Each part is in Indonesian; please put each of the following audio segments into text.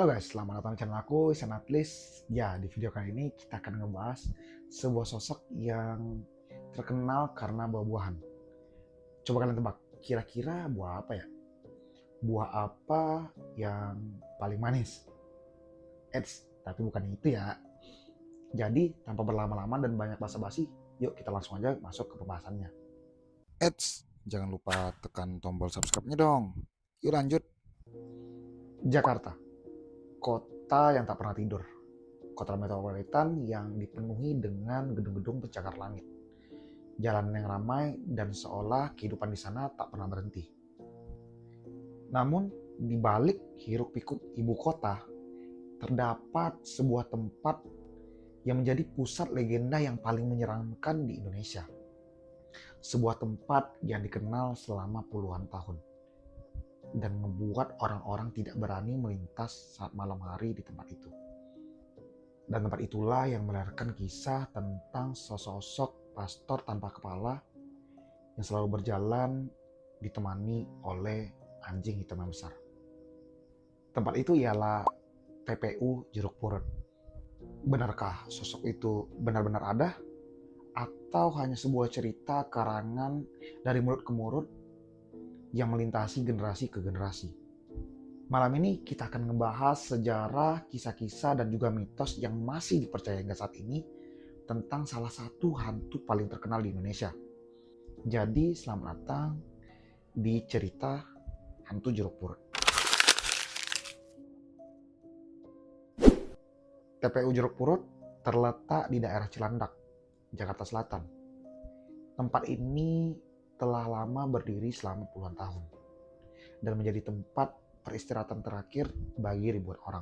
Halo guys, selamat datang di channel aku, Sanatlis. Ya, di video kali ini kita akan ngebahas sebuah sosok yang terkenal karena buah-buahan. Coba kalian tebak, kira-kira buah apa ya? Buah apa yang paling manis? Tapi bukan itu ya. Jadi, tanpa berlama-lama dan banyak basa-basi, yuk kita langsung aja masuk ke pembahasannya. Jangan lupa tekan tombol subscribe-nya dong. Yuk lanjut. Jakarta, kota yang tak pernah tidur. Kota metropolitan yang dipenuhi dengan gedung-gedung pencakar langit. Jalan yang ramai dan seolah kehidupan di sana tak pernah berhenti. Namun, di balik hiruk-pikuk ibu kota, terdapat sebuah tempat yang menjadi pusat legenda yang paling menyeramkan di Indonesia. Sebuah tempat yang dikenal selama puluhan tahun dan membuat orang-orang tidak berani melintas saat malam hari di tempat itu. Dan tempat itulah yang melahirkan kisah tentang sosok pastor tanpa kepala yang selalu berjalan ditemani oleh anjing hitam yang besar. Tempat itu ialah TPU Jeruk Purut. Benarkah sosok itu benar-benar ada? Atau hanya sebuah cerita karangan dari mulut ke mulut yang melintasi generasi ke generasi? Malam ini kita akan ngebahas sejarah, kisah-kisah, dan juga mitos yang masih dipercaya hingga saat ini tentang salah satu hantu paling terkenal di Indonesia. Jadi selamat datang di cerita hantu Jeruk Purut. TPU Jeruk Purut terletak di daerah Cilandak, Jakarta Selatan. Tempat ini telah lama berdiri selama puluhan tahun dan menjadi tempat peristirahatan terakhir bagi ribuan orang.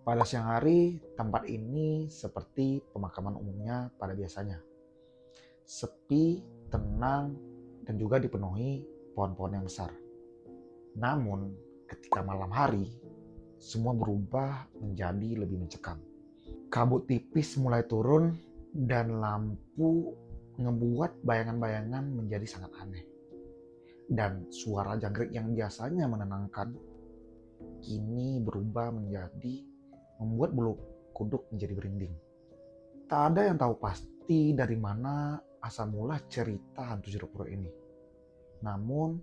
Pada siang hari, tempat ini seperti pemakaman umumnya pada biasanya. Sepi, tenang, dan juga dipenuhi pohon-pohon yang besar. Namun, ketika malam hari, semua berubah menjadi lebih mencekam. Kabut tipis mulai turun dan lampu ngebuat bayangan-bayangan menjadi sangat aneh. Dan suara jangkrik yang biasanya menenangkan kini berubah menjadi membuat bulu kuduk menjadi berinding. Tak ada yang tahu pasti dari mana asal mula cerita hantu Jeruk Purut ini. Namun,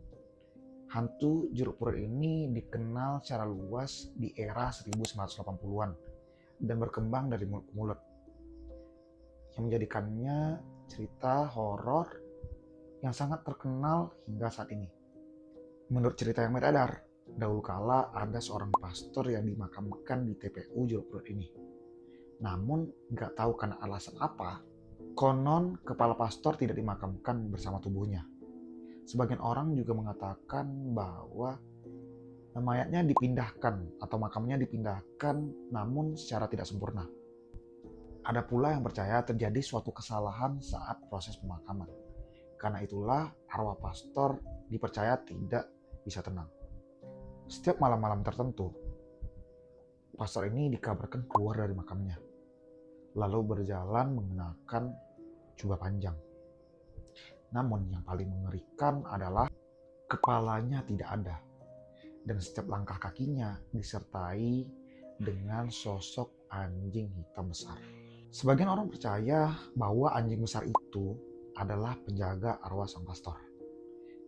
hantu Jeruk Purut ini dikenal secara luas di era 1980-an dan berkembang dari mulut ke mulut, yang menjadikannya cerita horor yang sangat terkenal hingga saat ini. Menurut cerita yang beredar, dahulu kala ada seorang pastor yang dimakamkan di TPU Jeruk Purut ini. Namun, gak tahu karena alasan apa, konon kepala pastor tidak dimakamkan bersama tubuhnya. Sebagian orang juga mengatakan bahwa mayatnya dipindahkan atau makamnya dipindahkan namun secara tidak sempurna. Ada pula yang percaya terjadi suatu kesalahan saat proses pemakaman. Karena itulah arwah pastor dipercaya tidak bisa tenang. Setiap malam-malam tertentu, pastor ini dikabarkan keluar dari makamnya, lalu berjalan mengenakan jubah panjang. Namun yang paling mengerikan adalah kepalanya tidak ada, dan setiap langkah kakinya disertai dengan sosok anjing hitam besar. Sebagian orang percaya bahwa anjing besar itu adalah penjaga arwah sang pastor.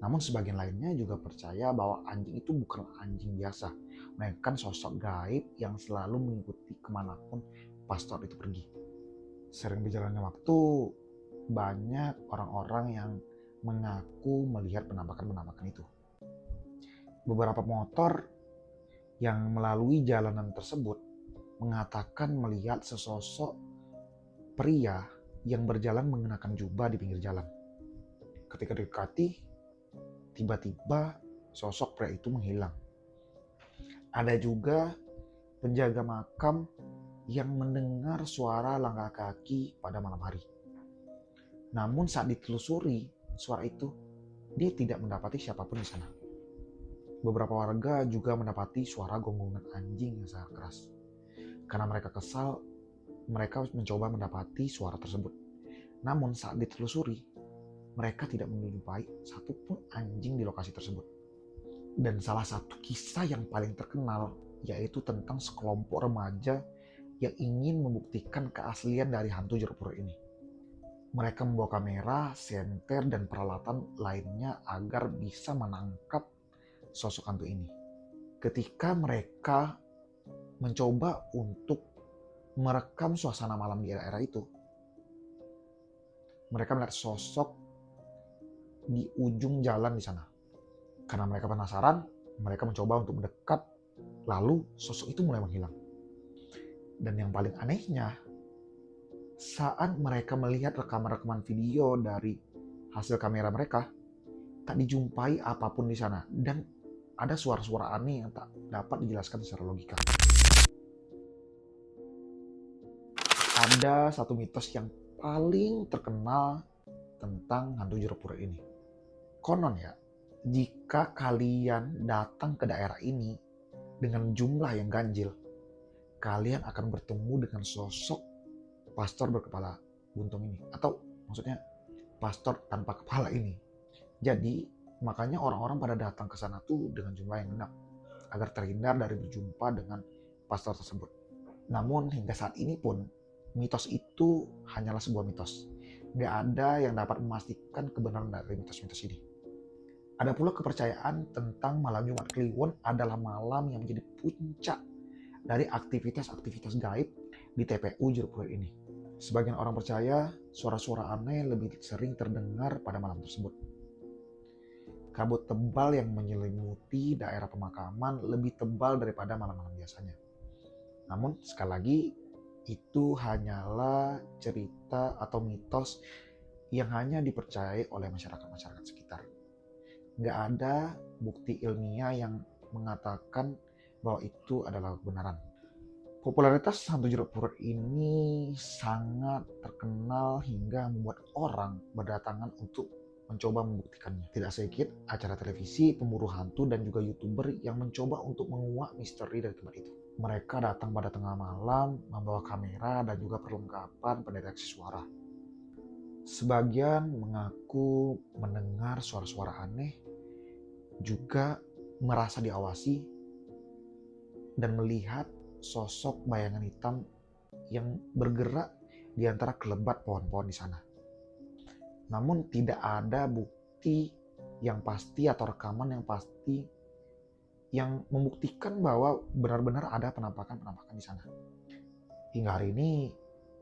Namun sebagian lainnya juga percaya bahwa anjing itu bukan anjing biasa, melainkan sosok gaib yang selalu mengikuti kemanapun pastor itu pergi. Sering berjalannya waktu, banyak orang-orang yang mengaku melihat penampakan-penampakan itu. Beberapa motor yang melalui jalanan tersebut mengatakan melihat sesosok pria yang berjalan mengenakan jubah di pinggir jalan. Ketika didekati, tiba-tiba sosok pria itu menghilang. Ada juga penjaga makam yang mendengar suara langkah kaki pada malam hari. Namun saat ditelusuri suara itu, dia tidak mendapati siapapun di sana. Beberapa warga juga mendapati suara gonggongan anjing yang sangat keras. Karena mereka kesal, mereka mencoba mendapati suara tersebut. Namun saat ditelusuri, mereka tidak menjumpai satupun anjing di lokasi tersebut. Dan salah satu kisah yang paling terkenal yaitu tentang sekelompok remaja yang ingin membuktikan keaslian dari hantu jeruk purut ini. Mereka membawa kamera, senter, dan peralatan lainnya agar bisa menangkap sosok hantu ini. Ketika mereka mencoba untuk merekam suasana malam di daerah itu, mereka melihat sosok di ujung jalan di sana. Karena mereka penasaran, mereka mencoba untuk mendekat, lalu sosok itu mulai menghilang. Dan yang paling anehnya, saat mereka melihat rekaman-rekaman video dari hasil kamera mereka, tak dijumpai apapun di sana, dan ada suara-suara aneh yang tak dapat dijelaskan secara logika. Ada satu mitos yang paling terkenal tentang hantu jeruk purut ini. Konon ya, jika kalian datang ke daerah ini dengan jumlah yang ganjil, kalian akan bertemu dengan sosok pastor berkepala buntung ini, atau maksudnya pastor tanpa kepala ini. Jadi makanya orang-orang pada datang ke sana tuh dengan jumlah yang genap agar terhindar dari berjumpa dengan pastor tersebut. Namun hingga saat ini pun mitos itu hanyalah sebuah mitos. Gak ada yang dapat memastikan kebenaran dari mitos-mitos ini. Ada pula kepercayaan tentang malam Jumat Kliwon adalah malam yang menjadi puncak dari aktivitas-aktivitas gaib di TPU Jeruk Purut ini. Sebagian orang percaya suara-suara aneh lebih sering terdengar pada malam tersebut. Kabut tebal yang menyelimuti daerah pemakaman lebih tebal daripada malam-malam biasanya. Namun sekali lagi, itu hanyalah cerita atau mitos yang hanya dipercayai oleh masyarakat-masyarakat sekitar. Nggak ada bukti ilmiah yang mengatakan bahwa itu adalah kebenaran. Popularitas hantu jeruk purut ini sangat terkenal hingga membuat orang berdatangan untuk mencoba membuktikannya. Tidak sedikit acara televisi, pemburu hantu, dan juga YouTuber yang mencoba untuk menguak misteri dari tempat itu. Mereka datang pada tengah malam, membawa kamera dan juga perlengkapan pendeteksi suara. Sebagian mengaku mendengar suara-suara aneh, juga merasa diawasi, dan melihat sosok bayangan hitam yang bergerak di antara kelebat pohon-pohon di sana. Namun tidak ada bukti yang pasti atau rekaman yang pasti yang membuktikan bahwa benar-benar ada penampakan-penampakan di sana. Hingga hari ini,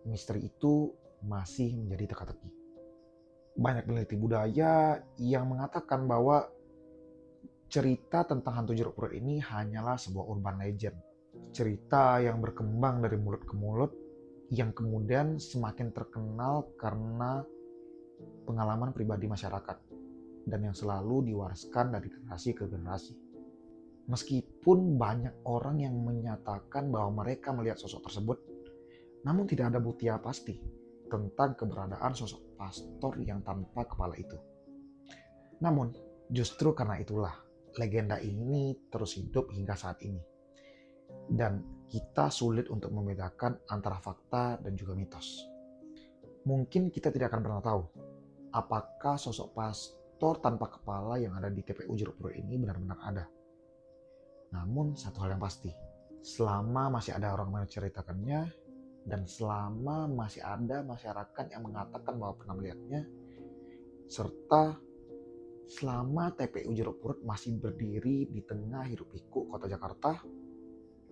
misteri itu masih menjadi teka-teki. Banyak peneliti budaya yang mengatakan bahwa cerita tentang hantu jeruk purut ini hanyalah sebuah urban legend. Cerita yang berkembang dari mulut ke mulut, yang kemudian semakin terkenal karena pengalaman pribadi masyarakat, dan yang selalu diwariskan dari generasi ke generasi. Meskipun banyak orang yang menyatakan bahwa mereka melihat sosok tersebut, namun tidak ada bukti yang pasti tentang keberadaan sosok pastor yang tanpa kepala itu. Namun, justru karena itulah legenda ini terus hidup hingga saat ini. Dan kita sulit untuk membedakan antara fakta dan juga mitos. Mungkin kita tidak akan pernah tahu apakah sosok pastor tanpa kepala yang ada di TPU Jeruk Purut ini benar-benar ada. Namun satu hal yang pasti, selama masih ada orang menceritakannya, dan selama masih ada masyarakat yang mengatakan bahwa pernah melihatnya, serta selama TPU Jeruk Purut masih berdiri di tengah hiruk-pikuk kota Jakarta,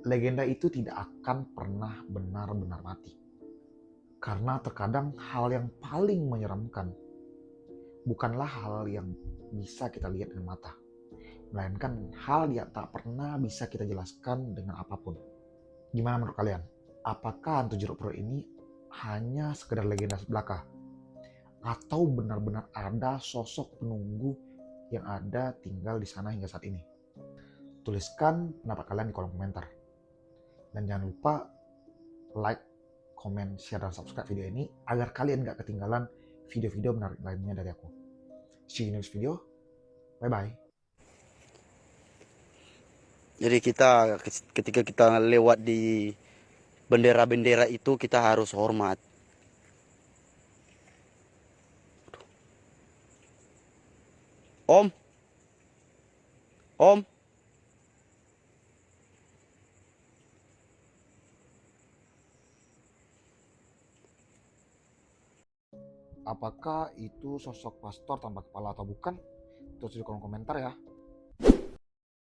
legenda itu tidak akan pernah benar-benar mati. Karena terkadang hal yang paling menyeramkan bukanlah hal yang bisa kita lihat dengan mata, melainkan hal yang tak pernah bisa kita jelaskan dengan apapun. Gimana menurut kalian? Apakah hantu jeruk purut ini hanya sekedar legenda belaka? Atau benar-benar ada sosok penunggu yang ada tinggal di sana hingga saat ini? Tuliskan pendapat kalian di kolom komentar. Dan jangan lupa like, komen, share, dan subscribe video ini agar kalian gak ketinggalan video-video menarik lainnya dari aku. See you next video. Bye-bye. Jadi ketika kita lewat di bendera-bendera itu kita harus hormat. Om. Apakah itu sosok pastor tanpa kepala atau bukan? Tulis di kolom komentar ya.